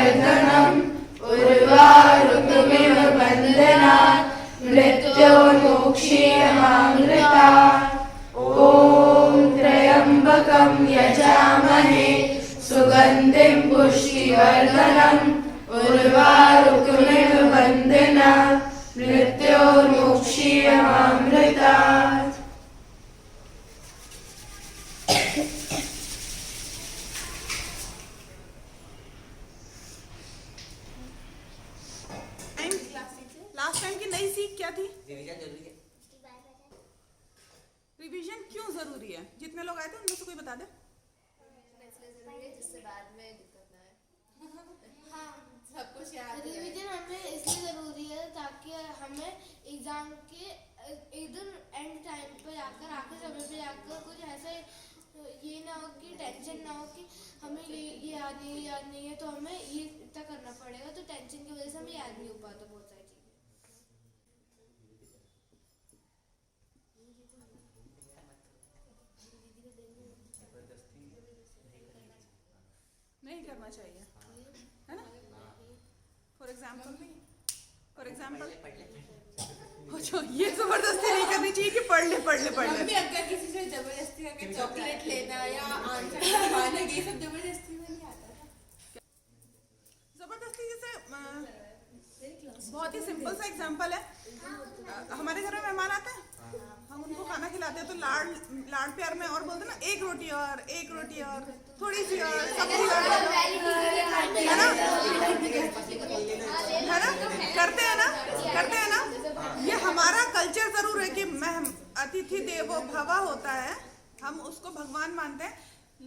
वर्धनम् उर्वारुकमिव बन्धनात् मृत्योर्मुक्षीयमामृता। ॐ त्र्यम्बकं यजामहे सुगन्धिं पुष्टिवर्धनम् उर्वारुकमिव बन्धनात् मृत्योर्मुक्षीयमामृतात्। लास्ट टाइम की नई सीख क्या थी? रिवीजन क्यों जरूरी है? जितने लोग आए थे उनमें से कोई बता दे। जिससे बाद में दिक्कत ना आए। हाँ, सब कुछ याद है। रिवीजन हमें इसलिए जरूरी है ताकि हमें एग्जाम के एकदम एंड टाइम पे जाकर आखिर समय पे जाकर कुछ ऐसे ये ना हो कि टेंशन ना हो कि हमें ये याद नहीं है तो हमें ये इतना करना पड़ेगा, तो टेंशन की वजह से हमें याद नहीं हो पाता बहुत सारी चीजें। नहीं करना चाहिए, है ना? फॉर एग्जाम्पल ये जबरदस्ती नहीं करनी चाहिए कि पढ़ ले। मम्मी अगर किसी से जबरदस्ती करके चॉकलेट लेना या आंसर खाना, ये सब जबरदस्ती में नहीं आता था। जबरदस्ती जैसे बहुत ही सिंपल सा एग्जांपल है। हमारे घर में मेहमान आते हैं, हम उनको खाना खिलाते हैं तो लाड प्यार में और बोलते हैं ना, एक रोटी और थोड़ी सी और सब्जी और, है ना? करते हैं ना। ये हमारा कल्चर जरूर है कि अतिथि देवो भव होता है, हम उसको भगवान मानते हैं,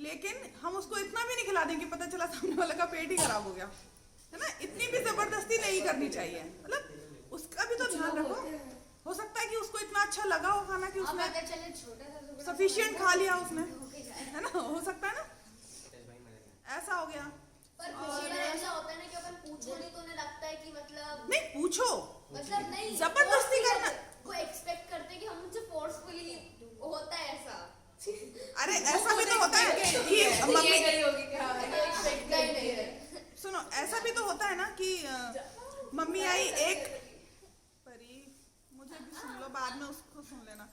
लेकिन हम उसको इतना भी नहीं खिला देंगे पता चला सामने वाले का पेट ही खराब हो गया, है ना? इतनी भी जबरदस्ती नहीं करनी चाहिए। मतलब उसका भी तो ध्यान रखो। हो सकता है कि उसको इतना अच्छा लगा हो खाना कि उसने सफिशिएंट खा लिया उसने, है ना? हो सकता है ना, ऐसा हो गया। पर ऐसा होता है ना कि अपन पूछो नहीं तो उन्हें लगता है कि मतलब नहीं पूछो, मतलब नहीं जबरदस्ती करना। वो एक्सपेक्ट करते हैं कि हम मुझसे फोर्सफुली, होता है ऐसा। अरे ऐसा भी तो होता है कि मम्मी सुनो, ऐसा भी तो होता है ना कि मम्मी आई एक परी, मुझे भी सुन लो, बाद में उसको सुन लेना।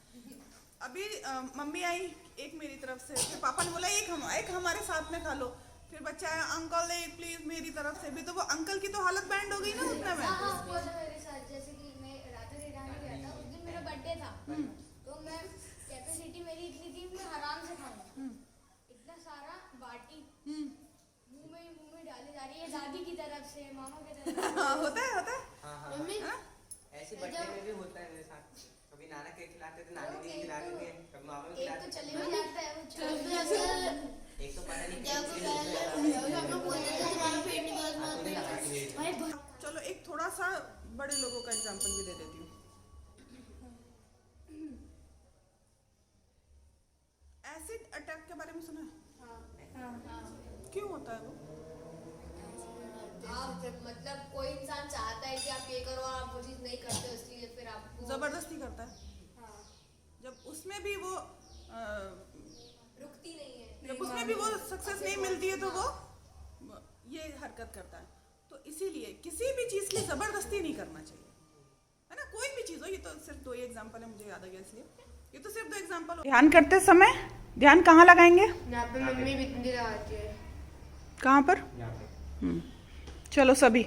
अभी मम्मी आई एक मेरी तरफ से, फिर पापा ने बोला एक हमारे साथ में खा लो, फिर बच्चा आया अंकल एक प्लीज मेरी तरफ से भी, तो वो अंकल की तो हालत बैंड हो गई ना उतने में। मेरे साथ जैसे कि मैं राधा ईरानी गया था, उस दिन मेरा बर्थडे था, तो मैं कैपेसिटी मेरी इतनी थी मैं आराम से खाऊंगा, इतना सारा बाटी मुंह में डाली जा रही है, दादी की तरफ से, मामा की तरफ से। होता है मम्मी ऐसे बर्थडे में भी होता है मेरे साथ। कभी नाना केक खिलाते थे, नानी केक खिला देंगे, कभी मामा को खिला तो देते। चले भी जाता है वो एक तो पता नहीं चलो एक थोड़ा सा बड़े लोगों का एग्जांपल भी दे देती हूँ। एसिड अटैक के बारे में सुना है? क्यों होता है वो? मतलब कोई इंसान चाहता है कि आप ये करो, आप वो चीज नहीं करते, इसलिए फिर आपको जबरदस्ती करता है। जब उसमें भी वो रुकती नहीं है, जब उसमें भी वो सक्सेस नहीं मिलती है तो वो ये हरकत करता है। तो इसीलिए किसी भी चीज की जबरदस्ती नहीं करना चाहिए, है ना? कोई भी चीज हो, ये तो सिर्फ दो ही एग्जांपल है, मुझे याद आ गया इसलिए ये तो सिर्फ दो एग्जांपल। ध्यान करते समय ध्यान कहाँ लगाएंगे? यहाँ पे मम्मी बिंदी लगाती है। कहाँ पर? चलो सभी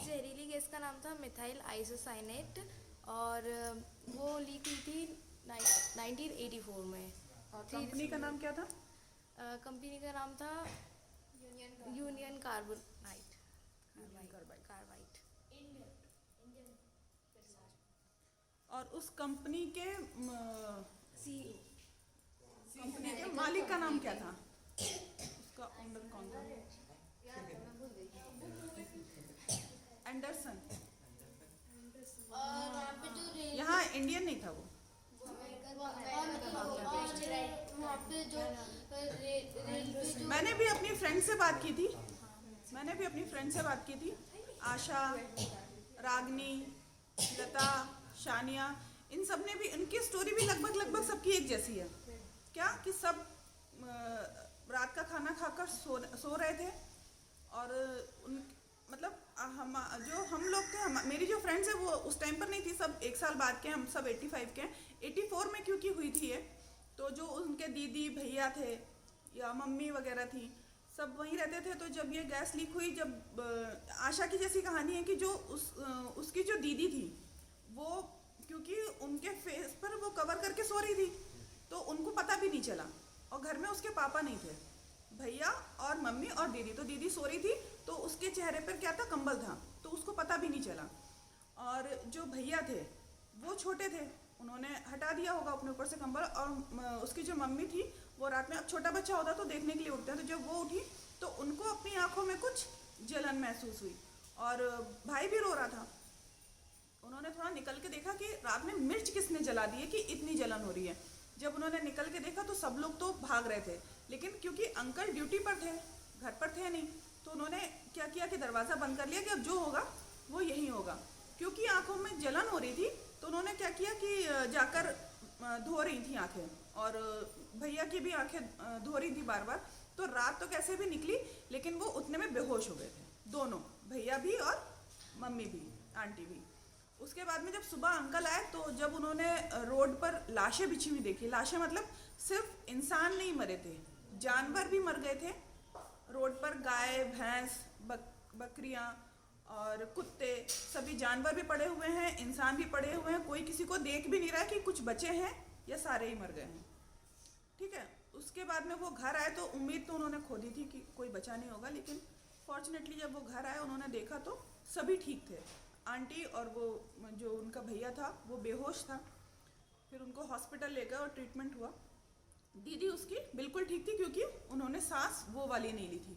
जहरीली गैस का नाम था मिथाइल आइसोसाइनेट और वो लीक हुई थी 1984 में। कंपनी का नाम क्या था? कंपनी का नाम था यूनियन कार्बाइड। और उस कंपनी के मालिक का नाम क्या था? उसका ओनर कौन था? इंडियन नहीं था वो। वहाँ पे जो रेलवे जो मैंने भी अपनी फ्रेंड से बात की थी, आशा, रागनी, लता, शानिया, इन सब ने भी, इनकी स्टोरी भी लगभग सबकी एक जैसी है। क्या कि सब रात का खाना खाकर सो रहे थे और मतलब हम लोग थे, मेरी जो फ्रेंड्स है वो उस टाइम पर नहीं थी, सब 1 साल बाद के, हम सब 85 के हैं। 84 में क्योंकि हुई थी ये, तो जो उनके दीदी भैया थे या मम्मी वगैरह थी, सब वहीं रहते थे। तो जब ये गैस लीक हुई, जब आशा की जैसी कहानी है कि जो उसकी जो दीदी थी वो, क्योंकि उनके फेस पर वो कवर करके सो रही थी तो उनको पता भी नहीं चला, और घर में उसके पापा नहीं थे, भैया और मम्मी और दीदी। तो दीदी सो रही थी तो उसके चेहरे पर क्या था, कंबल था, तो उसको पता भी नहीं चला। और जो भैया थे वो छोटे थे, उन्होंने हटा दिया होगा अपने ऊपर से कंबल। और उसकी जो मम्मी थी वो रात में, अब छोटा बच्चा होता तो देखने के लिए उठते हैं, तो जब वो उठी तो उनको अपनी आंखों में कुछ जलन महसूस हुई और भाई भी रो रहा था। उन्होंने थोड़ा निकल के देखा कि रात में मिर्च किसने जला दी है कि इतनी जलन हो रही है। जब उन्होंने निकल के देखा तो सब लोग तो भाग रहे थे, लेकिन क्योंकि अंकल ड्यूटी पर थे, घर पर थे नहीं, तो उन्होंने क्या किया कि दरवाज़ा बंद कर लिया कि अब जो होगा वो यही होगा। क्योंकि आंखों में जलन हो रही थी तो उन्होंने क्या किया कि जाकर धो रही थी आंखें, और भैया की भी आंखें धो रही थी बार बार। तो रात तो कैसे भी निकली, लेकिन वो उतने में बेहोश हो गए थे दोनों, भैया भी और मम्मी भी, आंटी भी। उसके बाद में जब सुबह अंकल आए तो जब उन्होंने रोड पर लाशें बिछी हुई देखी, लाशें मतलब सिर्फ इंसान नहीं मरे थे, जानवर भी मर गए थे रोड पर, गाय, भैंस, बकरियां और कुत्ते, सभी जानवर भी पड़े हुए हैं, इंसान भी पड़े हुए हैं। कोई किसी को देख भी नहीं रहा है कि कुछ बचे हैं या सारे ही मर गए हैं। ठीक है, उसके बाद में वो घर आए तो उम्मीद तो उन्होंने खो दी थी कि कोई बचा नहीं होगा, लेकिन फॉर्चुनेटली जब वो घर आए उन्होंने देखा तो सभी ठीक थे। आंटी और वो जो उनका भैया था वो बेहोश था। फिर उनको हॉस्पिटल ले गए और ट्रीटमेंट हुआ। दीदी उसकी बिल्कुल ठीक थी क्योंकि उन्होंने सांस वो वाली नहीं ली थी,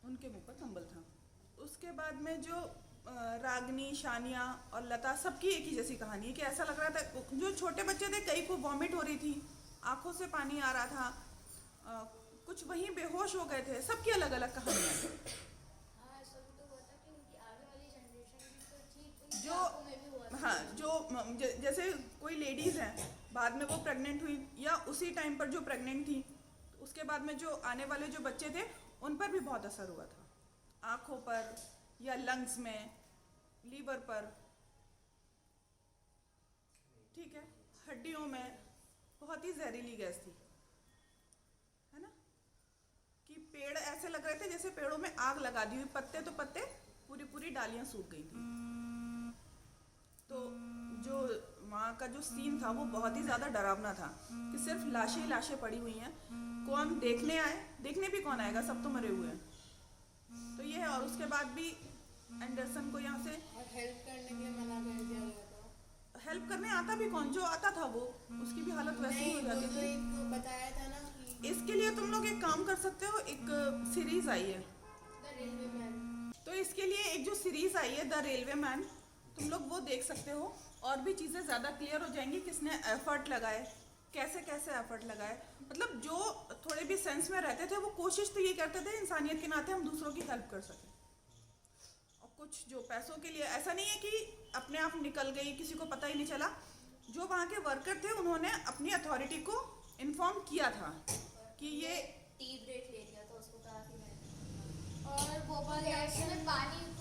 उनके मुंह पर कंबल था। उसके बाद में जो रागनी, शानिया और लता, सबकी एक ही जैसी कहानी है कि ऐसा लग रहा था, जो छोटे बच्चे थे कई को वॉमिट हो रही थी, आंखों से पानी आ रहा था, कुछ वहीं बेहोश हो गए थे। सबकी अलग अलग कहानियाँ। जो जैसे कोई लेडीज़ हैं, बाद में वो प्रेग्नेंट हुई या उसी टाइम पर जो प्रेग्नेंट थी, उसके बाद में जो आने वाले जो बच्चे थे उन पर भी बहुत असर हुआ था, आँखों पर या लंग्स में, लीवर पर, ठीक है, हड्डियों में। बहुत ही जहरीली गैस थी, है ना, कि पेड़ ऐसे लग रहे थे जैसे पेड़ों में आग लगा दी हुई, पत्ते तो पत्ते, पूरी डालियां सूख गई थी। तो जो वहाँ का जो सीन था वो बहुत ही ज़्यादा डरावना था कि सिर्फ लाशें पड़ी हुई हैं। कौन देखने आए, देखने भी कौन आएगा, सब तो मरे हुए हैं। तो ये है। और उसके बाद भी एंडरसन को यहाँ से हेल्प करने के लिए मना कर दिया गया था। हेल्प करने आता भी कौन, जो आता था वो, उसकी भी हालत वैसी ही हो जाती थी। बताया था ना कि इसके लिए तुम लोग एक काम कर सकते हो, एक सीरीज आई है तो इसके लिए एक जो सीरीज आई है द रेलवे मैन, तुम लोग वो देख सकते हो, और भी चीज़ें ज़्यादा क्लियर हो जाएंगी, किसने एफर्ट लगाए, कैसे एफर्ट लगाए। मतलब जो थोड़े भी सेंस में रहते थे वो कोशिश तो ये करते थे इंसानियत के नाते हम दूसरों की हेल्प कर सकें। और कुछ जो पैसों के लिए, ऐसा नहीं है कि अपने आप निकल गई, किसी को पता ही नहीं चला। जो वहाँ के वर्कर थे उन्होंने अपनी अथॉरिटी को इन्फॉर्म किया था कि ये टी ब्रेक ले लिया था, उसको कहा कि मैं, और भोपाल गैस में पानी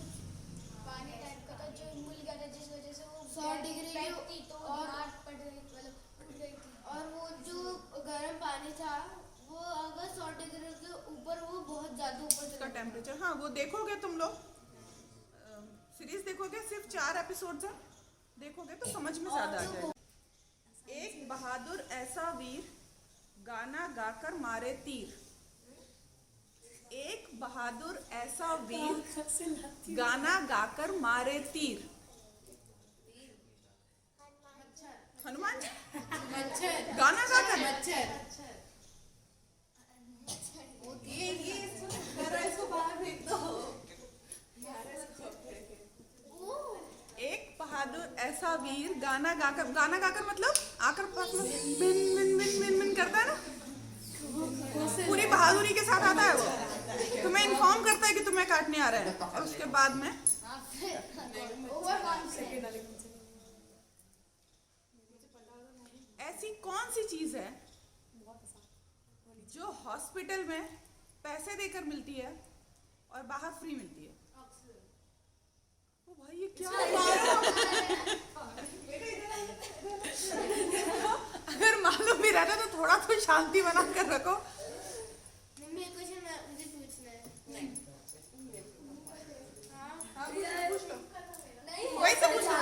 टाइप का था जो मिल गया था, जिस वजह से वो 100 डिग्री थी तो बीमार पड़ गई, मतलब उठ गई थी। और वो जो गर्म पानी था वो अगर 100 डिग्री के ऊपर, वो बहुत ज़्यादा ऊपर का टेम्परेचर, हाँ वो देखोगे तुम लोग, सीरीज देखोगे, सिर्फ 4 एपिसोड्स हैं, देखोगे तो समझ में ज़्यादा आ जाएगा। एक बहादुर ऐसा वीर गाना गाकर मारे तीर, एक बहादुर ऐसा वीर गाना गाकर मारे तीर। हनुमान जी गाना गाकर, ये इसको बाहर फेंक दो। एक बहादुर ऐसा हीर गाना गाकर मतलब आकर पास में बिन बिन बिन बिन बिन करता है ना, पूरी बहादुरी के साथ आता है वो, तुम्हें इन्फॉर्म करता है कि तुम्हें काटने आ रहा है, और उसके बाद में ऐसी कौन सी चीज है जो हॉस्पिटल में पैसे देकर मिलती है और बाहर फ्री मिलती है? ओ भाई ये क्या अगर मालूम भी रहता तो थोड़ा तो शांति बना कर रखो। मम्मी क्वेश्चन मुझे पूछना है। वही तो पूछना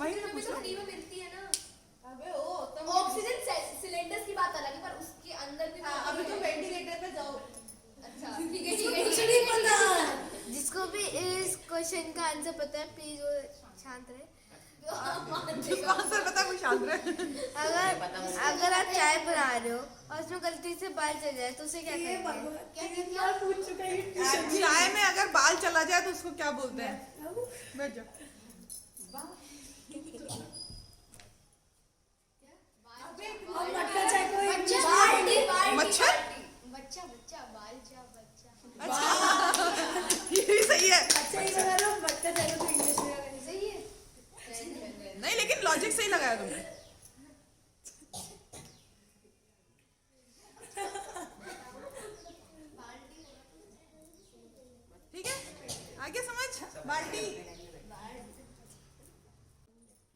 वही तो पूछना। फ्री में मिलती है ना। अबे ओ तुम ऑक्सीजन सिलेंडर्स की बात अलग है, पर उसके अंदर भी अभी तो वेंटिलेटर पे जाओ। अच्छा ठीक है ठीक है। जिसको भी इस क्वेश्चन का आंसर पता है प्लीज वो शांत रहे। जिसको आंसर पता है वो शांत रहे। अगर आप चाय बना रहे हो और उसमें गलती से बाल चल जाए तो उसे क्या करेंगे? चाय में अगर बाल चला जाए तो उसको क्या बोलते हैं? बैठ जाओ। मच्छर? बच्चा बच्चा बाल जा बच्चा। ये भी सही है। सही है। नहीं लेकिन लॉजिक सही लगाया तुमने। ठीक है आगे समझ। बाल्टी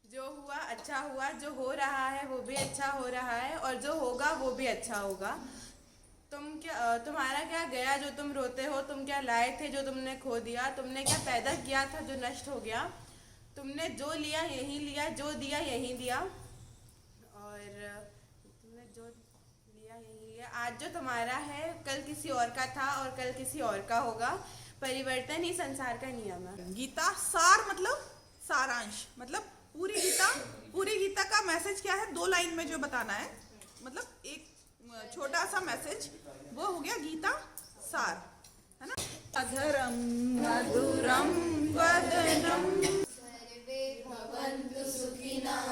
जो हुआ अच्छा हुआ, जो हो रहा है वो भी अच्छा हो रहा है, और जो होगा वो भी अच्छा होगा। तुम्हारा क्या गया जो तुम रोते हो? तुम क्या लाए थे जो तुमने खो दिया? तुमने क्या पैदा किया था जो नष्ट हो गया? तुमने जो लिया यही लिया, जो दिया यही दिया, और तुमने जो लिया यही लिया। आज जो तुम्हारा है कल किसी और का था और कल किसी और का होगा। परिवर्तन ही संसार का नियम है। गीता सार मतलब सारांश, मतलब पूरी गीता का मैसेज क्या है? 2 लाइन में जो बताना है, मतलब एक छोटा सा मैसेज, वो हो गया गीता सार, है ना। अधरम मधुरम वदनम सर्वे भवन्तु सुखिनः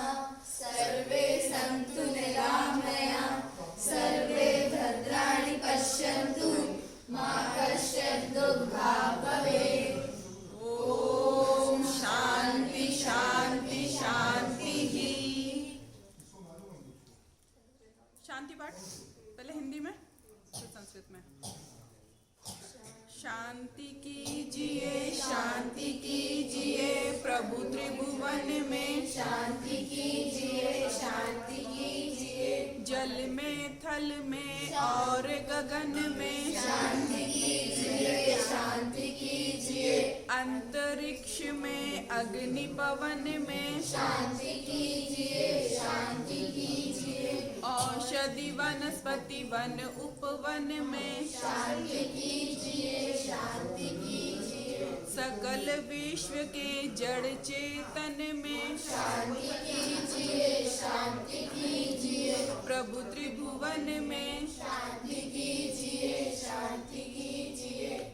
सर्वे सन्तु निरामया सर्वे भद्राणि पश्यन्तु मा कश्चित् दुःखभाग् भवेत्। ओम शांति शांति शांति ही। शांति पाठ पहले हिंदी में फिर संस्कृत में। शांति कीजिए प्रभु त्रिभुवन में। शांति कीजिए जल में थल में और गगन में। शांति कीजिए अंतरिक्ष में अग्नि पवन में। शांति कीजिए औषधि वनस्पति वन उपवन में। शांति कीजिए सकल विश्व के जड़ चेतन में। शांति कीजिए प्रभु त्रिभुवन में। शांति कीजिए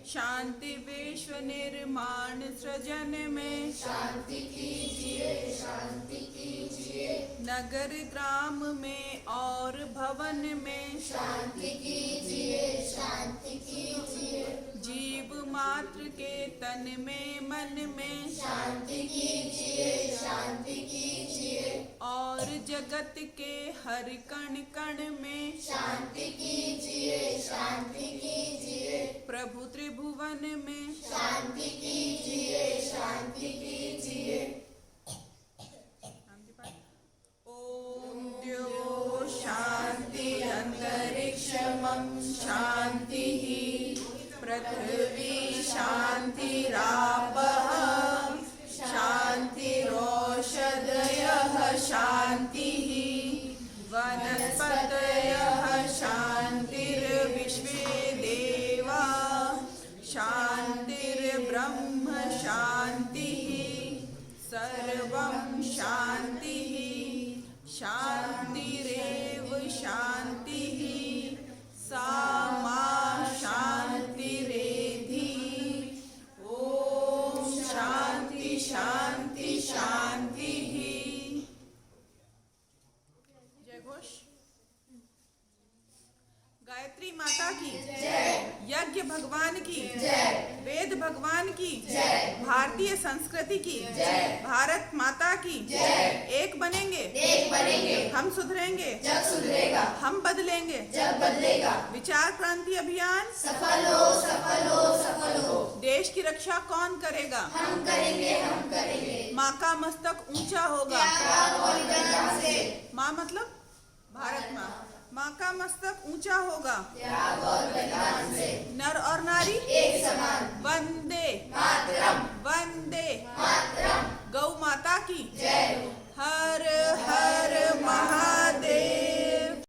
शांति विश्व निर्माण सृजन में। शांति कीजिए नगर ग्राम में और भवन में। शांति कीजिए जीव मात्र के तन में मन में। शांति कीजिए और जगत के हर कण कण में। शांति कीजिए प्रभु त्रिभुवन में। शांति कीजिए ओम द्यो शांति अंतरिक्षमं शांति पृथ्वी शांतिरापः शांतिरोषधयः शांतिः वनस्पतयः शांतिर्विश्वे देवा शांतिर्ब्रह्म शांतिः सर्वं शांतिः शांतिरेव शांतिः सा मा शांतिरेधि। ओम शांति शांति शांति। माता की, यज्ञ भगवान की, वेद भगवान की, भारतीय संस्कृति की, भारत माता की, एक बनेंगे, हम सुधरेंगे, हम बदलेंगे, विचार क्रांति अभियान सफल हो। देश की रक्षा कौन करेगा? हम करेंगे। माँ का मस्तक ऊंचा होगा। माँ मतलब भारत माँ। माँ का मस्तक ऊंचा होगा। नर और नारी एक समान। वंदे मातरम, वंदे मातरम। गौ माता की जय। हर हर महा